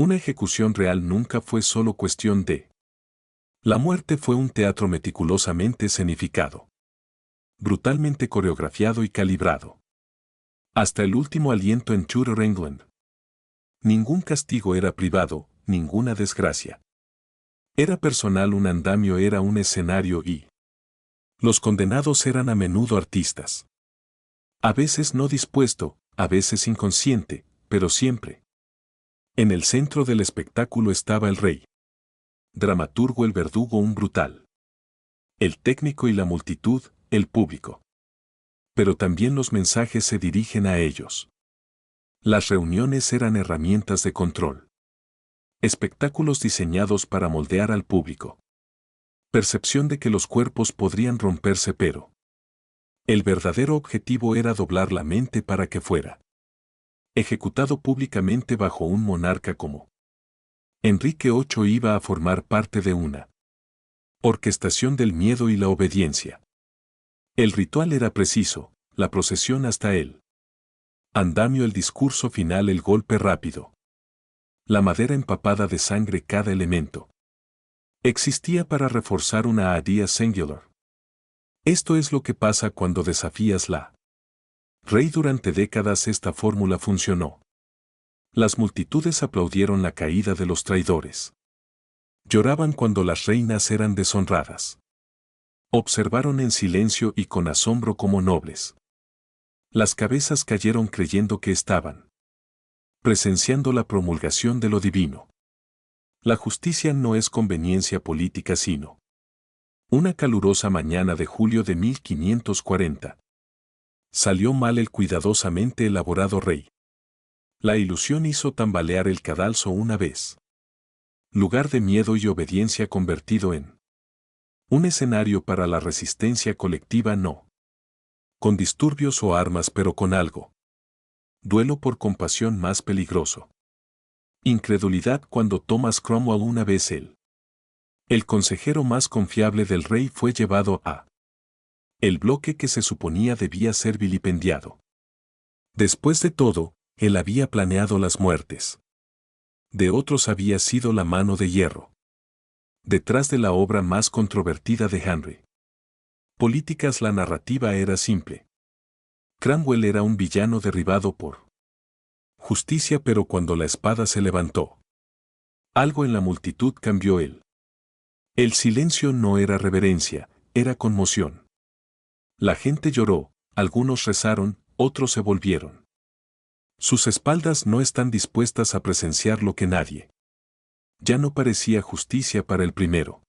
Una ejecución real nunca fue solo cuestión de. La muerte fue un teatro meticulosamente escenificado, brutalmente coreografiado y calibrado. Hasta el último aliento en Tudor England. Ningún castigo era privado, ninguna desgracia. Era personal, un andamio era un escenario y los condenados eran a menudo artistas. A veces no dispuesto, a veces inconsciente, pero siempre. En el centro del espectáculo estaba el rey. Dramaturgo, el verdugo, un brutal. El técnico y la multitud, el público. Pero también los mensajes se dirigen a ellos. Las reuniones eran herramientas de control. Espectáculos diseñados para moldear al público. Percepción de que los cuerpos podrían romperse, pero el verdadero objetivo era doblar la mente para que fuera ejecutado públicamente bajo un monarca como Enrique VIII. Iba a formar parte de una orquestación del miedo y la obediencia. El ritual era preciso, la procesión hasta el andamio, el discurso final, el golpe rápido. La madera empapada de sangre, cada elemento existía para reforzar una idea singular. Esto es lo que pasa cuando desafías la rey. Durante décadas esta fórmula funcionó. Las multitudes aplaudieron la caída de los traidores. Lloraban cuando las reinas eran deshonradas. Observaron en silencio y con asombro como nobles. Las cabezas cayeron creyendo que estaban presenciando la promulgación de lo divino. La justicia no es conveniencia política sino una calurosa mañana de julio de 1540. Salió mal el cuidadosamente elaborado rey. La ilusión hizo tambalear el cadalso una vez. Lugar de miedo y obediencia convertido en un escenario para la resistencia colectiva, no con disturbios o armas, pero con algo. Duelo por compasión más peligroso. Incredulidad cuando Thomas Cromwell, una vez el consejero más confiable del rey, fue llevado a el bloque que se suponía debía ser vilipendiado. Después de todo, él había planeado las muertes. De otros había sido la mano de hierro. Detrás de la obra más controvertida de Henry Políticas, la narrativa era simple. Cromwell era un villano derribado por justicia, pero cuando la espada se levantó, algo en la multitud cambió. El silencio no era reverencia, era conmoción. La gente lloró, algunos rezaron, otros se volvieron. Sus espaldas no están dispuestas a presenciar lo que nadie. Ya no parecía justicia para el primero.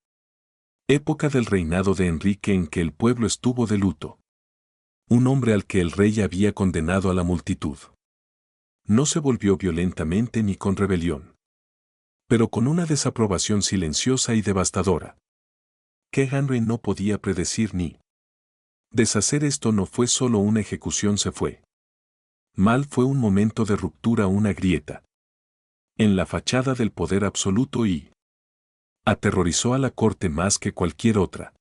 Época del reinado de Enrique en que el pueblo estuvo de luto. Un hombre al que el rey había condenado a la multitud. No se volvió violentamente ni con rebelión, pero con una desaprobación silenciosa y devastadora, que Henry no podía predecir ni deshacer. Esto no fue solo una ejecución, se fue mal, fue un momento de ruptura, una grieta en la fachada del poder absoluto y aterrorizó a la corte más que cualquier otra.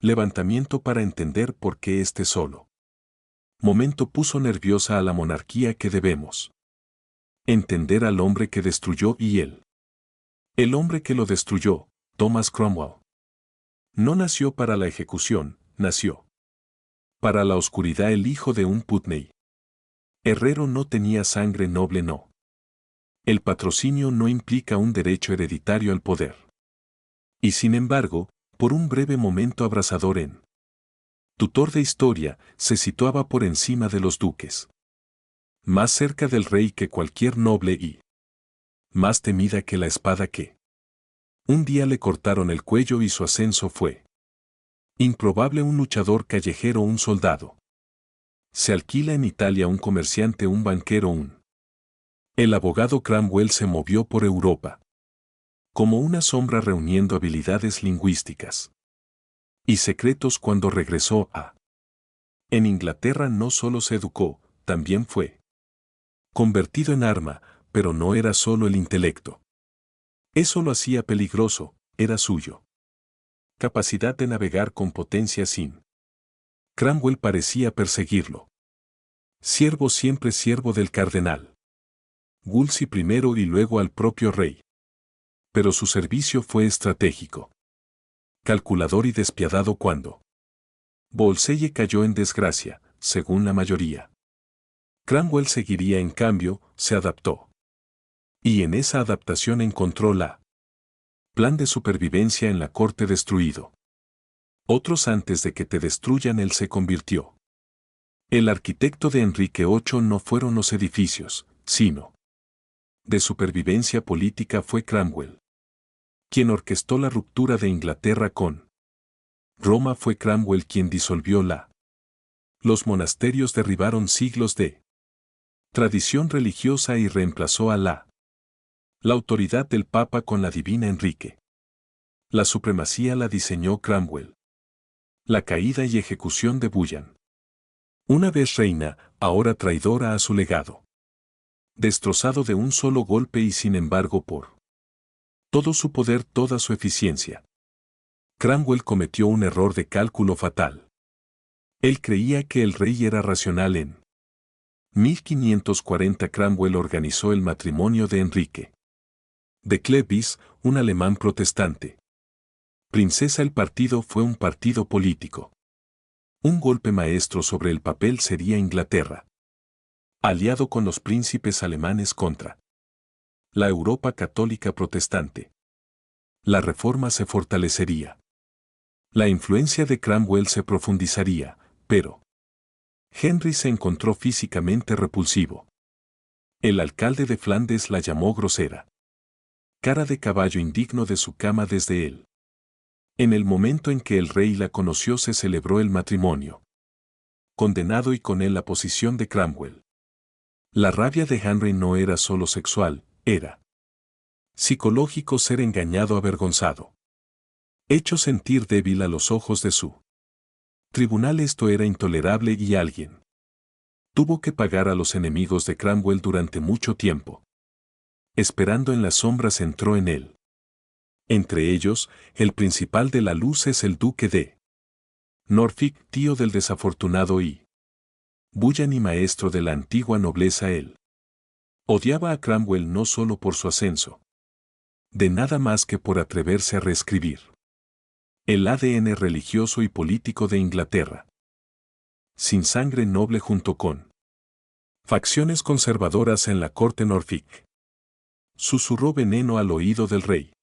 Levantamiento para entender por qué este solo momento puso nerviosa a la monarquía que debemos entender al hombre que destruyó y el hombre que lo destruyó, Thomas Cromwell. No nació para la ejecución, nació para la oscuridad. El hijo de un Putney herrero no tenía sangre noble, no. El patrocinio no implica un derecho hereditario al poder. Y sin embargo, por un breve momento abrasador en tutor de historia, se situaba por encima de los duques. Más cerca del rey que cualquier noble y más temida que la espada que un día le cortaron el cuello y su ascenso fue improbable. Un luchador callejero, un soldado. Se alquila en Italia, un comerciante, un banquero, el abogado. Cromwell se movió por Europa como una sombra, reuniendo habilidades lingüísticas y secretos. Cuando regresó en Inglaterra no solo se educó, también fue convertido en arma, pero no era solo el intelecto. Eso lo hacía peligroso, era suyo capacidad de navegar con potencia sin. Cromwell parecía perseguirlo. Siervo, siempre siervo del cardenal. Wolsey primero y luego al propio rey. Pero su servicio fue estratégico, calculador y despiadado cuando Wolsey cayó en desgracia, según la mayoría. Cromwell seguiría, en cambio, se adaptó. Y en esa adaptación encontró la plan de supervivencia en la corte destruido. Otros antes de que te destruyan él se convirtió. El arquitecto de Enrique VIII no fueron los edificios, sino de supervivencia política fue Cromwell. Quien orquestó la ruptura de Inglaterra con Roma fue Cromwell quien disolvió los monasterios, derribaron siglos de tradición religiosa y reemplazó a la autoridad del Papa con la divina Enrique. La supremacía la diseñó Cromwell. La caída y ejecución de Bullan. Una vez reina, ahora traidora a su legado. Destrozado de un solo golpe y sin embargo por todo su poder, toda su eficiencia. Cromwell cometió un error de cálculo fatal. Él creía que el rey era racional. En 1540 Cromwell organizó el matrimonio de Enrique de Clevis, un alemán protestante. Princesa. El partido fue un partido político. Un golpe maestro sobre el papel sería Inglaterra, aliado con los príncipes alemanes contra la Europa católica protestante. La reforma se fortalecería. La influencia de Cromwell se profundizaría, pero Henry se encontró físicamente repulsivo. El alcalde de Flandes la llamó grosera. Cara de caballo, indigno de su cama desde él. En el momento en que el rey la conoció se celebró el matrimonio. Condenado y con él la posición de Cromwell. La rabia de Henry no era solo sexual, era psicológico, ser engañado, avergonzado. Hecho sentir débil a los ojos de su tribunal. Esto era intolerable y alguien tuvo que pagar a los enemigos de Cromwell durante mucho tiempo. Esperando en las sombras entró en él. Entre ellos, el principal de la luz es el duque de Norfolk, tío del desafortunado y Bullan y maestro de la antigua nobleza. Él odiaba a Cromwell no solo por su ascenso, de nada más que por atreverse a reescribir el ADN religioso y político de Inglaterra. Sin sangre noble junto con facciones conservadoras en la corte Norfolk. Susurró veneno al oído del rey.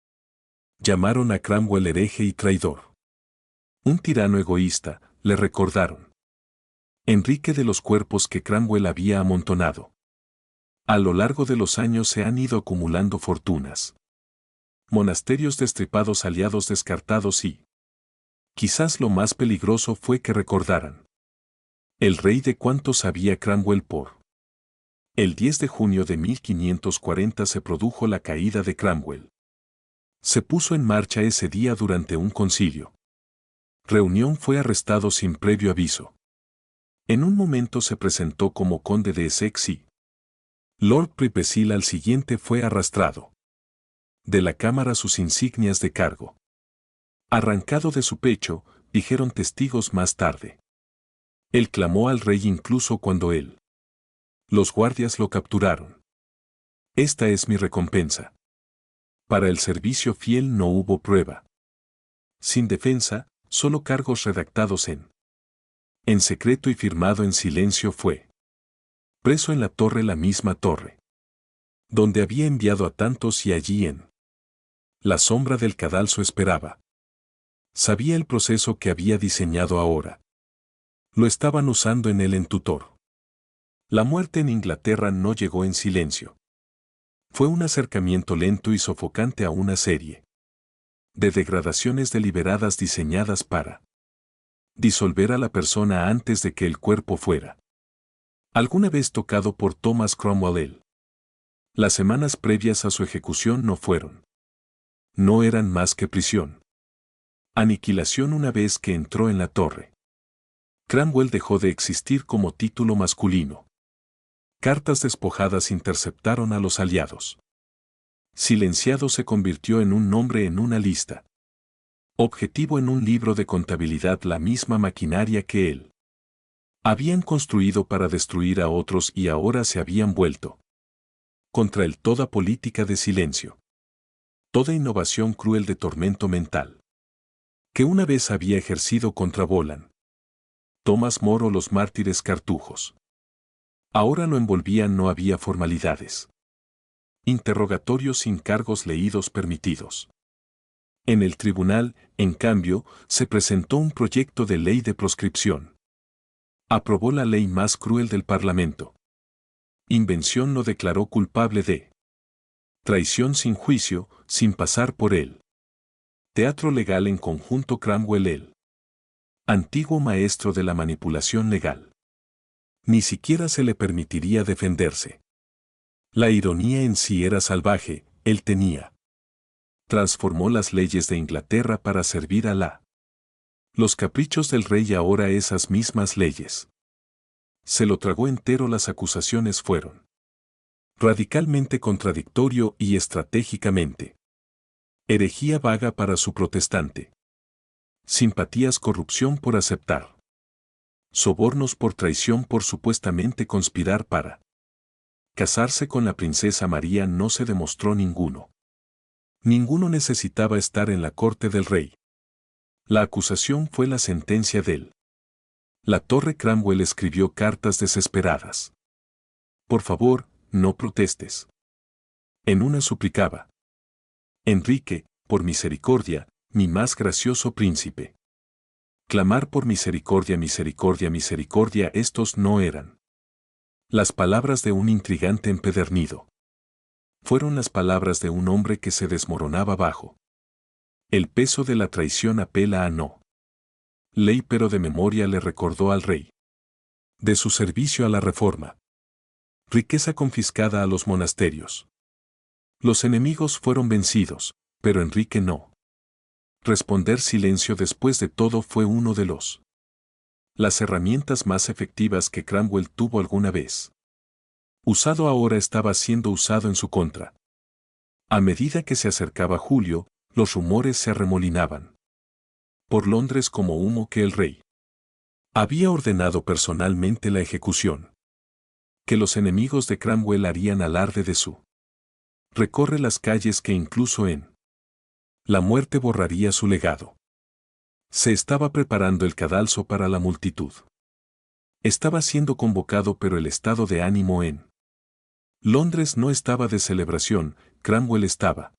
Llamaron a Cromwell hereje y traidor. Un tirano egoísta, le recordaron. Enrique de los cuerpos que Cromwell había amontonado. A lo largo de los años se han ido acumulando fortunas. Monasterios destripados, aliados descartados y quizás lo más peligroso fue que recordaran. El rey de cuánto sabía Cromwell por. El 10 de junio de 1540 se produjo la caída de Cromwell. Se puso en marcha ese día durante un concilio. Reunión fue arrestado sin previo aviso. En un momento se presentó como conde de Essex y Lord Privy. Al siguiente fue arrastrado de la cámara sus insignias de cargo. Arrancado de su pecho, dijeron testigos más tarde. Él clamó al rey incluso cuando él. Los guardias lo capturaron. Esta es mi recompensa. Para el servicio fiel no hubo prueba. Sin defensa, solo cargos redactados en secreto y firmado en silencio fue. Preso en la torre, la misma torre donde había enviado a tantos, y allí en la sombra del cadalso esperaba. Sabía el proceso que había diseñado ahora. Lo estaban usando en él en tutor. La muerte en Inglaterra no llegó en silencio. Fue un acercamiento lento y sofocante a una serie de degradaciones deliberadas diseñadas para disolver a la persona antes de que el cuerpo fuera alguna vez tocado por Thomas Cromwell. Las semanas previas a su ejecución no eran más que prisión. Aniquilación una vez que entró en la torre. Cromwell dejó de existir como título masculino. Cartas despojadas interceptaron a los aliados. Silenciado se convirtió en un nombre en una lista. Objetivo en un libro de contabilidad, la misma maquinaria que él habían construido para destruir a otros y ahora se habían vuelto Contra el toda política de silencio. Toda innovación cruel de tormento mental. Que una vez había ejercido contra Bolan. Tomás Moro los mártires cartujos. Ahora lo envolvían, no había formalidades. Interrogatorios sin cargos leídos permitidos. En el tribunal, en cambio, se presentó un proyecto de ley de proscripción. Aprobó la ley más cruel del Parlamento. Invención lo declaró culpable de traición sin juicio, sin pasar por él. Teatro legal en conjunto Cromwell, el antiguo maestro de la manipulación legal. Ni siquiera se le permitiría defenderse. La ironía en sí era salvaje, él tenía. Transformó las leyes de Inglaterra para servir a los caprichos del rey, ahora esas mismas leyes. Se lo tragó entero, las acusaciones fueron radicalmente contradictorio y estratégicamente. Herejía vaga para su protestante. Simpatías, corrupción por aceptar. Sobornos por traición, por supuestamente conspirar para casarse con la princesa María. No se demostró ninguno. Ninguno necesitaba estar en la corte del rey. La acusación fue la sentencia de él. La Torre. Cromwell escribió cartas desesperadas. Por favor, no protestes. En una suplicaba: Enrique, por misericordia, mi más gracioso príncipe. Clamar por misericordia, misericordia, misericordia, estos no eran las palabras de un intrigante empedernido. Fueron las palabras de un hombre que se desmoronaba bajo el peso de la traición. Apela a no ley, pero de memoria le recordó al rey de su servicio a la reforma. Riqueza confiscada a los monasterios. Los enemigos fueron vencidos, pero Enrique no. Responder silencio después de todo fue uno de las herramientas más efectivas que Cromwell tuvo alguna vez. Usado ahora, estaba siendo usado en su contra. A medida que se acercaba julio, los rumores se arremolinaban por Londres como humo que el rey había ordenado personalmente la ejecución. Que los enemigos de Cromwell harían alarde de su recorre las calles, que incluso en la muerte borraría su legado. Se estaba preparando el cadalso para la multitud. Estaba siendo convocado, pero el estado de ánimo en Londres no estaba de celebración. Cromwell estaba.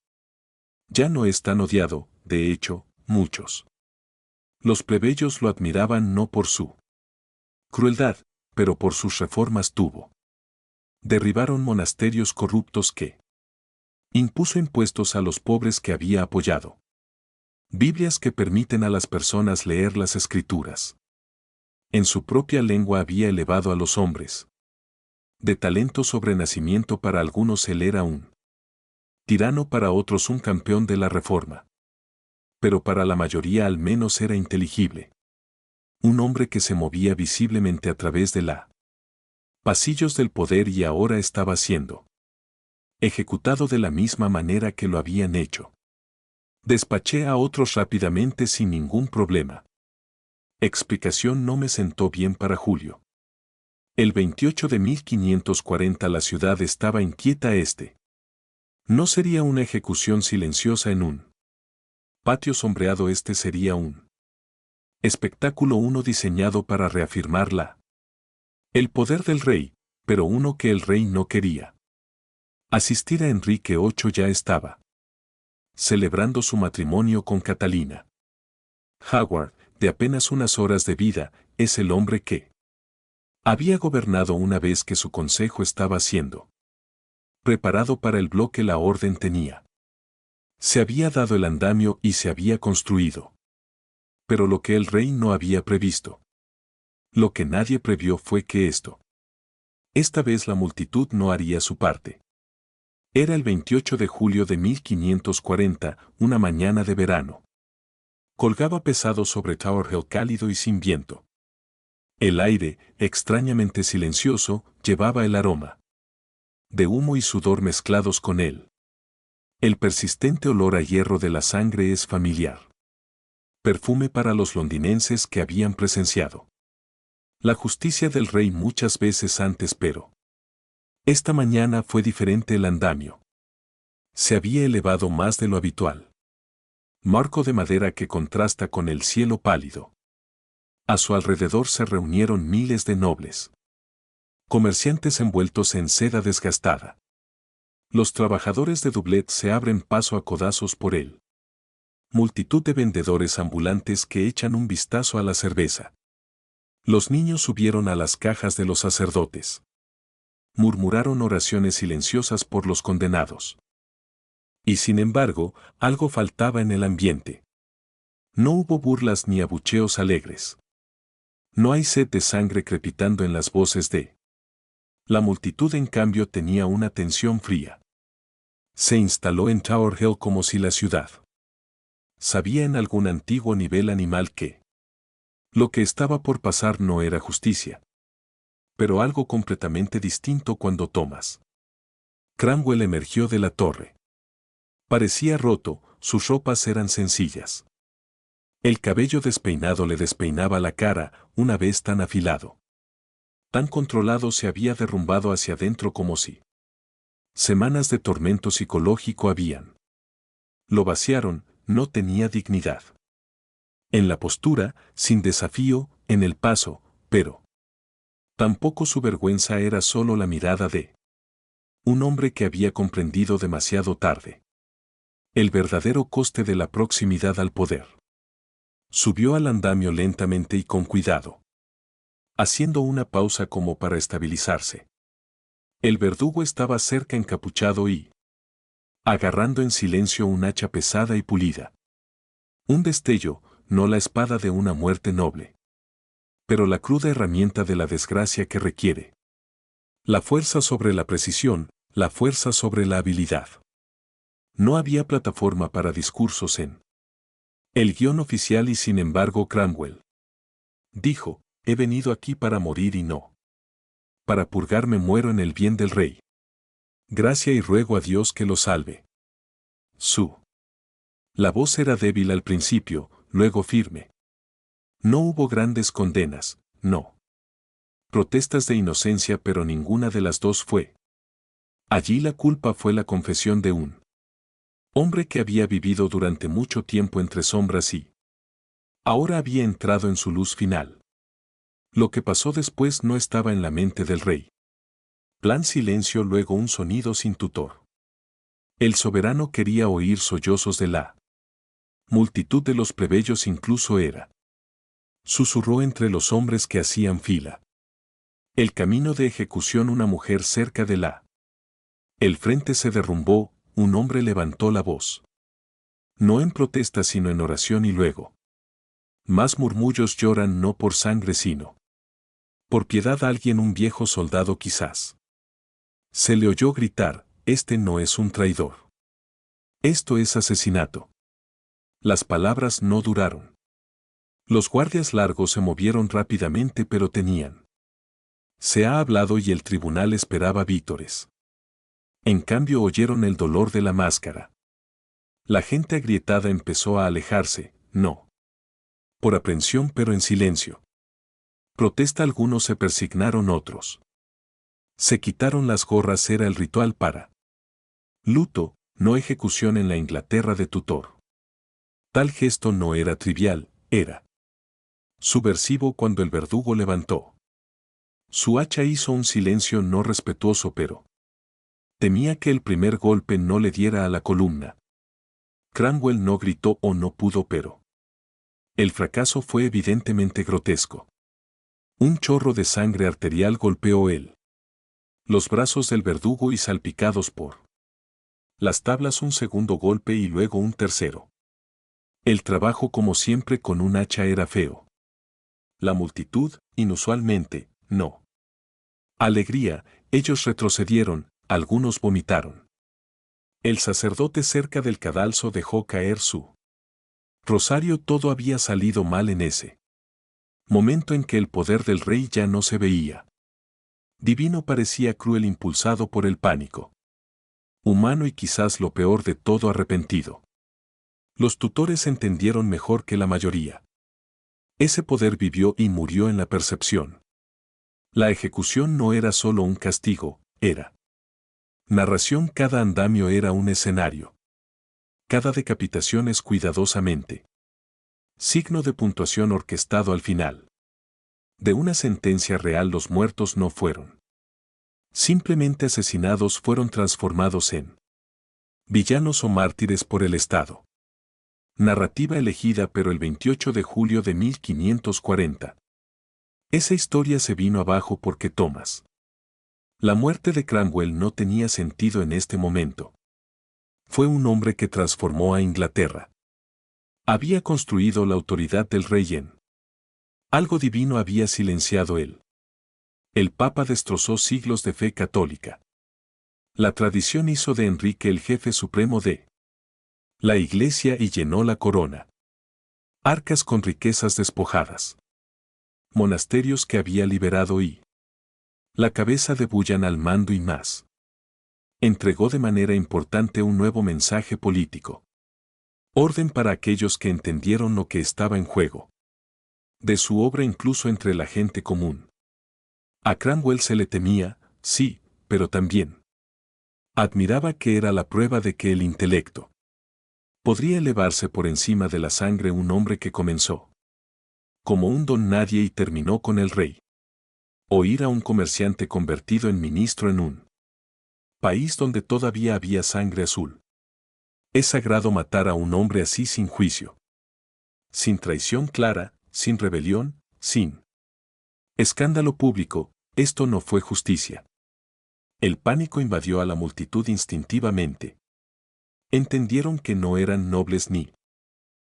Ya no es tan odiado, de hecho, muchos. Los plebeyos lo admiraban no por su crueldad, pero por sus reformas. Tuvo. Derribaron monasterios corruptos que impuso impuestos a los pobres que había apoyado. Biblias que permiten a las personas leer las escrituras. En su propia lengua había elevado a los hombres. De talento sobre nacimiento, para algunos él era un tirano, para otros un campeón de la reforma. Pero para la mayoría al menos era inteligible. Un hombre que se movía visiblemente a través de la pasillos del poder, y ahora estaba siendo ejecutado de la misma manera que lo habían hecho. Despaché a otros rápidamente sin ningún problema. Explicación: no me sentó bien para julio. El 28 de 1540 la ciudad estaba inquieta. No sería una ejecución silenciosa en un patio sombreado, sería un espectáculo, uno diseñado para reafirmar el poder del rey, pero uno que el rey no quería asistir a. Enrique VIII ya estaba celebrando su matrimonio con Catalina. Howard, de apenas unas horas de vida, es el hombre que había gobernado una vez que su consejo estaba siendo preparado para el bloque. La orden tenía. Se había dado el andamio y se había construido. Pero lo que el rey no había previsto, lo que nadie previó, fue que esta vez la multitud no haría su parte. Era el 28 de julio de 1540, una mañana de verano. Colgaba pesado sobre Tower Hill, cálido y sin viento. El aire, extrañamente silencioso, llevaba el aroma de humo y sudor mezclados con él. El persistente olor a hierro de la sangre es familiar perfume para los londinenses que habían presenciado la justicia del rey muchas veces antes, pero Esta mañana fue diferente el andamio. Se había elevado más de lo habitual. Marco de madera que contrasta con el cielo pálido. A su alrededor se reunieron miles de nobles. Comerciantes envueltos en seda desgastada. Los trabajadores de Doublet se abren paso a codazos por él. Multitud de vendedores ambulantes que echan un vistazo a la cerveza. Los niños subieron a las cajas de los sacerdotes. Murmuraron oraciones silenciosas por los condenados. Y sin embargo, algo faltaba en el ambiente. No hubo burlas ni abucheos alegres. No hay sed de sangre crepitando en las voces de. La multitud en cambio tenía una tensión fría. Se instaló en Tower Hill como si la ciudad sabía en algún antiguo nivel animal que lo que estaba por pasar no era justicia, pero algo completamente distinto cuando Thomas Cromwell emergió de la torre. Parecía roto, sus ropas eran sencillas. El cabello despeinado le despeinaba la cara, una vez tan afilado. Tan controlado se había derrumbado hacia adentro como si semanas de tormento psicológico habían. Lo vaciaron, no tenía dignidad. En la postura, sin desafío, en el paso, pero tampoco su vergüenza era solo la mirada de un hombre que había comprendido demasiado tarde el verdadero coste de la proximidad al poder. Subió al andamio lentamente y con cuidado, haciendo una pausa como para estabilizarse. El verdugo estaba cerca encapuchado y agarrando en silencio un hacha pesada y pulida. Un destello, no la espada de una muerte noble, pero la cruda herramienta de la desgracia que requiere la fuerza sobre la precisión, la fuerza sobre la habilidad. No había plataforma para discursos en el guión oficial y sin embargo Cromwell dijo, he venido aquí para morir y no para purgarme, muero en el bien del rey. Gracia y ruego a Dios que lo salve. La voz era débil al principio, luego firme. No hubo grandes condenas, no protestas de inocencia, pero ninguna de las dos fue. Allí la culpa fue la confesión de un hombre que había vivido durante mucho tiempo entre sombras y ahora había entrado en su luz final. Lo que pasó después no estaba en la mente del rey. Plan silencio, luego un sonido sin tutor. El soberano quería oír sollozos de la multitud de los plebeyos, incluso era. Susurró entre los hombres que hacían fila. El camino de ejecución, una mujer cerca de la. El frente se derrumbó, un hombre levantó la voz. No en protesta sino en oración y luego. Más murmullos lloran no por sangre sino por piedad. Alguien, un viejo soldado quizás. Se le oyó gritar, este no es un traidor. Esto es asesinato. Las palabras no duraron. Los guardias largos se movieron rápidamente, pero tenían. Se ha hablado y el tribunal esperaba vítores. En cambio oyeron el dolor de la máscara. La gente agrietada empezó a alejarse, no por aprensión pero en silencio. Protesta, algunos se persignaron, otros se quitaron las gorras. Era el ritual para luto, no ejecución en la Inglaterra de Tutor. Tal gesto no era trivial, era subversivo. Cuando el verdugo levantó su hacha hizo un silencio no respetuoso, pero temía que el primer golpe no le diera a la columna. Cromwell no gritó o no pudo, pero el fracaso fue evidentemente grotesco. Un chorro de sangre arterial golpeó los brazos del verdugo y salpicados por las tablas un segundo golpe y luego un tercero. El trabajo, como siempre con un hacha, era feo. La multitud, inusualmente, no. Alegría, ellos retrocedieron, algunos vomitaron. El sacerdote cerca del cadalso dejó caer su rosario. Todo había salido mal en ese momento en que el poder del rey ya no se veía divino, parecía cruel, impulsado por el pánico humano y quizás lo peor de todo, arrepentido. Los tutores entendieron mejor que la mayoría. Ese poder vivió y murió en la percepción. La ejecución no era solo un castigo, era Narración: cada andamio era un escenario. Cada decapitación es cuidadosamente. Signo de puntuación orquestado al final. De una sentencia real los muertos no fueron simplemente asesinados, fueron transformados en villanos o mártires por el Estado. Narrativa elegida pero el 28 de julio de 1540. Esa historia se vino abajo porque Thomas. La muerte de Cromwell no tenía sentido en este momento. Fue un hombre que transformó a Inglaterra. Había construido la autoridad del rey en algo divino, había silenciado él. El Papa destrozó siglos de fe católica. La tradición hizo de Enrique el jefe supremo de la Iglesia y llenó la corona. Arcas con riquezas despojadas. Monasterios que había liberado y la cabeza de Bullan al mando y más. Entregó de manera importante un nuevo mensaje político. Orden para aquellos que entendieron lo que estaba en juego. De su obra incluso entre la gente común. A Cromwell se le temía, sí, pero también admiraba, que era la prueba de que el intelecto podría elevarse por encima de la sangre. Un hombre que comenzó como un don nadie y terminó con el rey. Oír a un comerciante convertido en ministro en un país donde todavía había sangre azul. Es sagrado matar a un hombre así sin juicio. Sin traición clara, sin rebelión, sin escándalo público. Esto no fue justicia. El pánico invadió a la multitud instintivamente. Entendieron que no eran nobles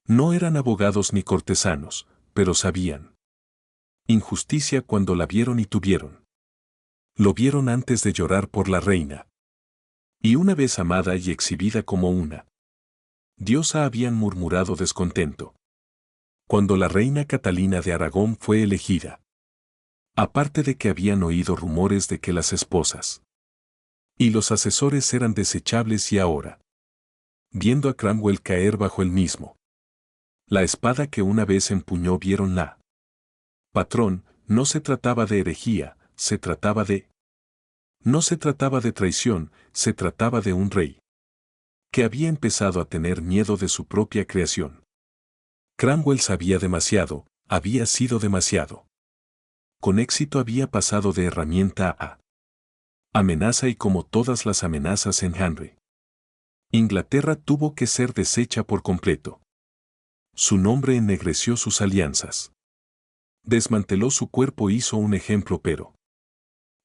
no eran abogados ni cortesanos, pero sabían injusticia cuando la vieron y tuvieron. Lo vieron antes de llorar por la reina. Y una vez amada y exhibida como una diosa habían murmurado descontento. Cuando la reina Catalina de Aragón fue elegida. Aparte de que habían oído rumores de que las esposas y los asesores eran desechables, y ahora, viendo a Cromwell caer bajo el mismo la espada que una vez empuñó, vieron la patrón. No se trataba de herejía, no se trataba de traición, se trataba de un rey que había empezado a tener miedo de su propia creación. Cromwell sabía demasiado, había sido demasiado. Con éxito había pasado de herramienta a amenaza, y como todas las amenazas en Henry, Inglaterra tuvo que ser deshecha por completo. Su nombre ennegreció sus alianzas. Desmanteló su cuerpo, hizo un ejemplo, pero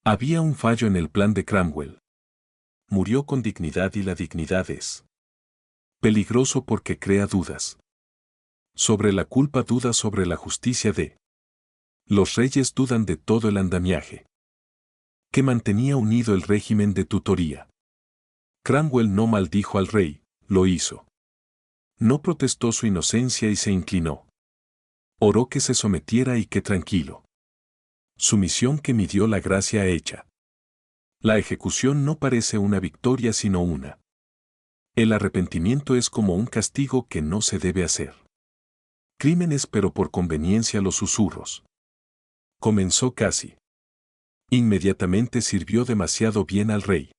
había un fallo en el plan de Cromwell. Murió con dignidad, y la dignidad es peligroso porque crea dudas sobre la culpa, dudas sobre la justicia de los reyes, dudan de todo el andamiaje que mantenía unido el régimen de tutoría. Cromwell no maldijo al rey, lo hizo. No protestó su inocencia y se inclinó. Oró que se sometiera y que tranquilo. Sumisión que midió la gracia hecha. La ejecución no parece una victoria sino una. El arrepentimiento es como un castigo que no se debe hacer. Crímenes, pero por conveniencia los susurros. Comenzó casi inmediatamente, sirvió demasiado bien al rey.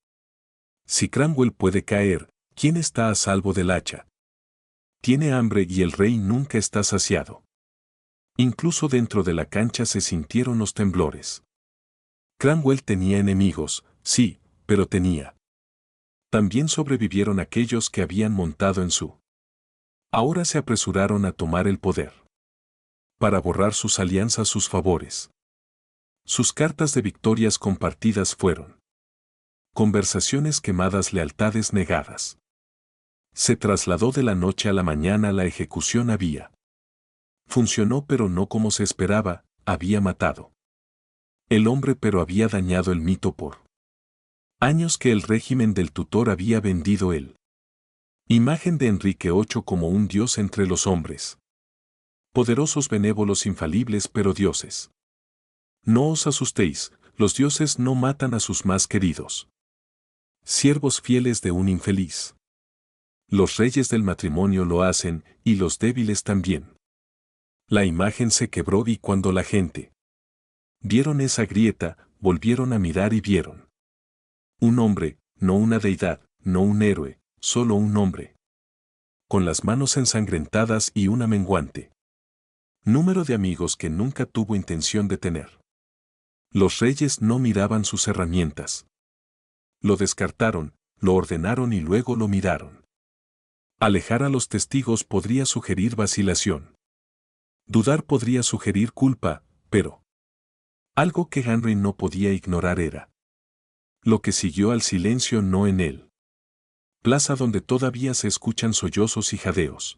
Si Cromwell puede caer, ¿quién está a salvo del hacha? Tiene hambre y el rey nunca está saciado. Incluso dentro de la cancha se sintieron los temblores. Cromwell tenía enemigos, sí, pero tenía. También sobrevivieron aquellos que habían montado en su. Ahora se apresuraron a tomar el poder. Para borrar sus alianzas, sus favores. Sus cartas de victorias compartidas fueron conversaciones quemadas, lealtades negadas. Se trasladó de la noche a la mañana la ejecución. Había funcionó, pero no como se esperaba. Había matado el hombre, pero había dañado el mito por años que el régimen del tutor había vendido él. Imagen de Enrique VIII como un dios entre los hombres. Poderosos, benévolos, infalibles, pero dioses. No os asustéis, los dioses no matan a sus más queridos siervos fieles de un infeliz. Los reyes del matrimonio lo hacen, y los débiles también. La imagen se quebró, y cuando la gente vieron esa grieta, volvieron a mirar y vieron un hombre, no una deidad, no un héroe, solo un hombre. Con las manos ensangrentadas y una menguante número de amigos que nunca tuvo intención de tener. Los reyes no miraban sus herramientas. Lo descartaron, lo ordenaron y luego lo miraron. Alejar a los testigos podría sugerir vacilación. Dudar podría sugerir culpa, pero algo que Henry no podía ignorar era lo que siguió al silencio no en él. Plaza donde todavía se escuchan sollozos y jadeos.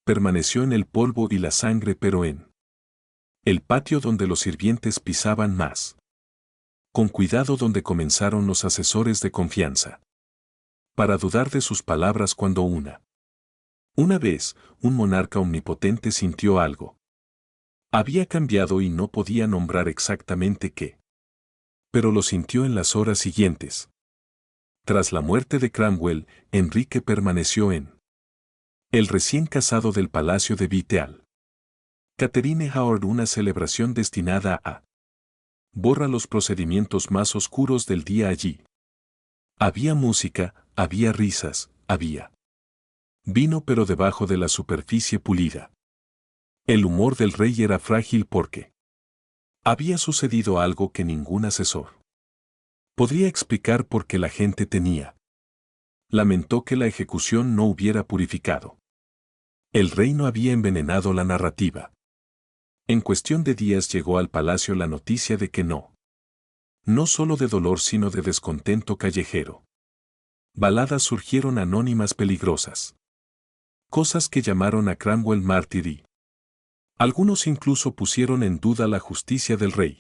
Permaneció en el polvo y la sangre, pero en el patio donde los sirvientes pisaban más con cuidado, donde comenzaron los asesores de confianza para dudar de sus palabras cuando una vez, un monarca omnipotente sintió algo. Había cambiado y no podía nombrar exactamente qué. Pero lo sintió en las horas siguientes. Tras la muerte de Cromwell, Enrique permaneció en el recién casado del Palacio de Viteal. Catherine Howard, una celebración destinada a borra los procedimientos más oscuros del día allí. Había música, había risas, había vino, pero debajo de la superficie pulida. El humor del rey era frágil porque había sucedido algo que ningún asesor podría explicar, porque la gente tenía. Lamentó que la ejecución no hubiera purificado. El rey no había envenenado la narrativa. En cuestión de días llegó al palacio la noticia de que no solo de dolor sino de descontento callejero. Baladas surgieron anónimas peligrosas. Cosas que llamaron a Cromwell mártir y algunos incluso pusieron en duda la justicia del rey.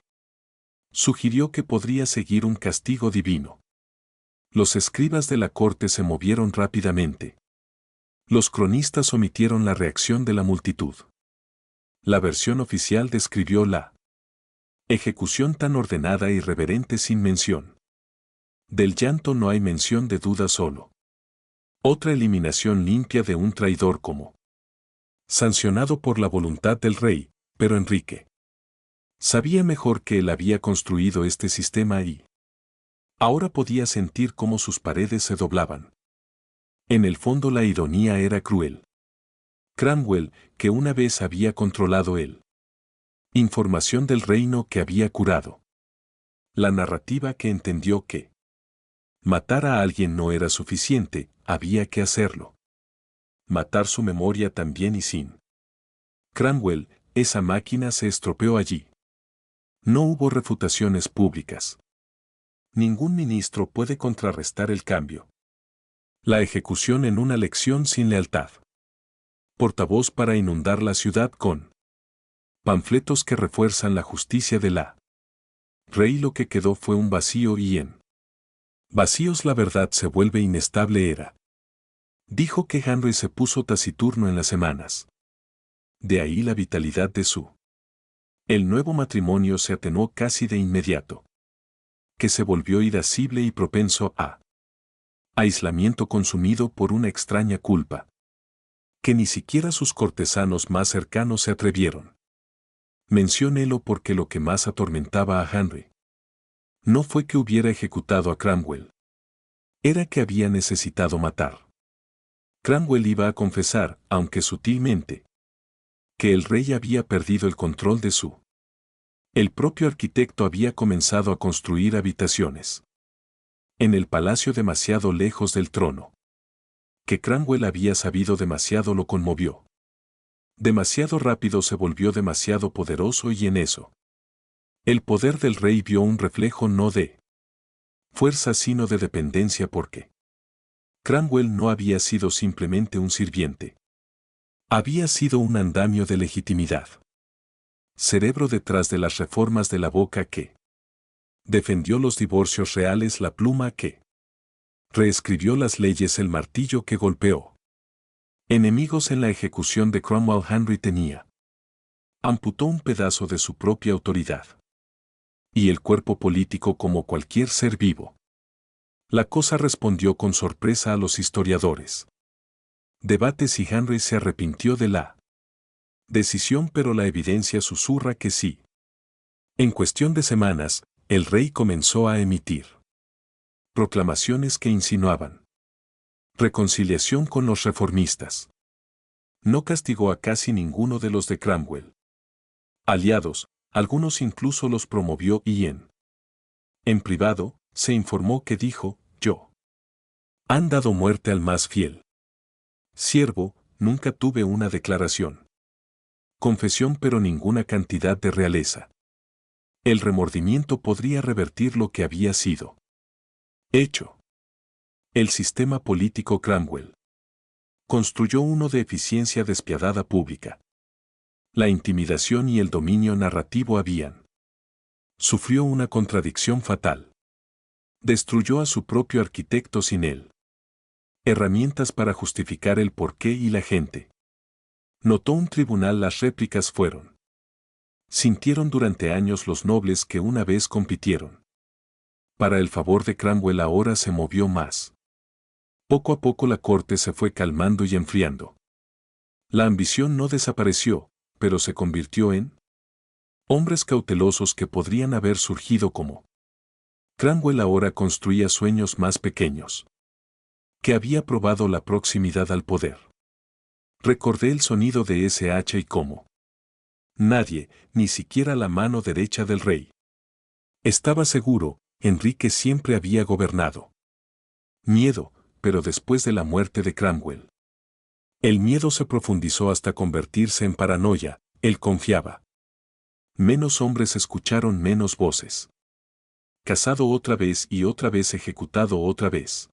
Sugirió que podría seguir un castigo divino. Los escribas de la corte se movieron rápidamente. Los cronistas omitieron la reacción de la multitud. La versión oficial describió la ejecución tan ordenada y reverente sin mención. Del llanto no hay mención de duda, solo otra eliminación limpia de un traidor como sancionado por la voluntad del rey, pero Enrique sabía mejor que él había construido este sistema y ahora podía sentir cómo sus paredes se doblaban. En el fondo la ironía era cruel. Cromwell, que una vez había controlado él información del reino, que había curado la narrativa, que entendió que matar a alguien no era suficiente, había que hacerlo. Matar su memoria también, y sin Cromwell, esa máquina se estropeó allí. No hubo refutaciones públicas. Ningún ministro puede contrarrestar el cambio. La ejecución en una lección sin lealtad. Portavoz para inundar la ciudad con panfletos que refuerzan la justicia de la rey. Lo que quedó fue un vacío, y en vacíos la verdad se vuelve inestable. Dijo que Henry se puso taciturno en las semanas. De ahí la vitalidad de el nuevo matrimonio se atenuó casi de inmediato. Que se volvió irascible y propenso a aislamiento, consumido por una extraña culpa que ni siquiera sus cortesanos más cercanos se atrevieron. Menciónelo porque lo que más atormentaba a Henry no fue que hubiera ejecutado a Cromwell. Era que había necesitado matar. Cromwell iba a confesar, aunque sutilmente, que el rey había perdido el control de el propio arquitecto había comenzado a construir habitaciones en el palacio demasiado lejos del trono. Que Cromwell había sabido demasiado lo conmovió. Demasiado rápido se volvió demasiado poderoso, y en eso el poder del rey vio un reflejo no de fuerza sino de dependencia, porque Cromwell no había sido simplemente un sirviente. Había sido un andamio de legitimidad. Cerebro detrás de las reformas, de la boca que defendió los divorcios reales, la pluma que reescribió las leyes, el martillo que golpeó enemigos en la ejecución de Cromwell. Henry tenía amputó un pedazo de su propia autoridad y el cuerpo político, como cualquier ser vivo. La cosa respondió con sorpresa a los historiadores. Debates, y Henry se arrepintió de la decisión, pero la evidencia susurra que sí. En cuestión de semanas, el rey comenzó a emitir Proclamaciones que insinuaban reconciliación con los reformistas. No castigó a casi ninguno de los de Cromwell. Aliados, algunos incluso los promovió y en privado, se informó que dijo, yo. Han dado muerte al más fiel siervo, nunca tuve una declaración. Confesión pero ninguna cantidad de realeza. El remordimiento podría revertir lo que había sido hecho. El sistema político Cromwell construyó uno de eficiencia despiadada pública. La intimidación y el dominio narrativo habían. Sufrió una contradicción fatal. Destruyó a su propio arquitecto sin él. Herramientas para justificar el porqué y la gente. Notó un tribunal las réplicas fueron. Sintieron durante años los nobles que una vez compitieron. Para el favor de Cromwell ahora se movió más. Poco a poco la corte se fue calmando y enfriando. La ambición no desapareció, pero se convirtió en hombres cautelosos que podrían haber surgido como. Cromwell ahora construía sueños más pequeños. Que había probado la proximidad al poder. Recordé el sonido de ese hacha y cómo. Nadie, ni siquiera la mano derecha del rey. Estaba seguro, Enrique siempre había gobernado. Miedo, pero después de la muerte de Cromwell. El miedo se profundizó hasta convertirse en paranoia, él confiaba. Menos hombres escucharon menos voces. Casado otra vez y otra vez ejecutado otra vez.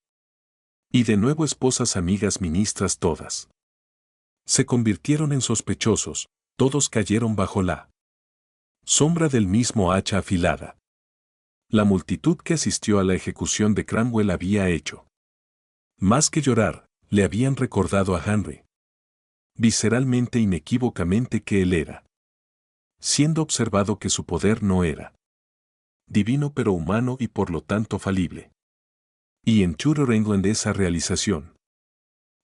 Y de nuevo esposas amigas ministras todas. Se convirtieron en sospechosos, todos cayeron bajo la sombra del mismo hacha afilada. La multitud que asistió a la ejecución de Cromwell había hecho. Más que llorar, le habían recordado a Henry. Visceralmente e inequívocamente que él era. Siendo observado que su poder no era divino pero humano y por lo tanto falible. Y en Tudor England esa realización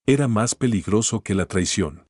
era más peligroso que la traición.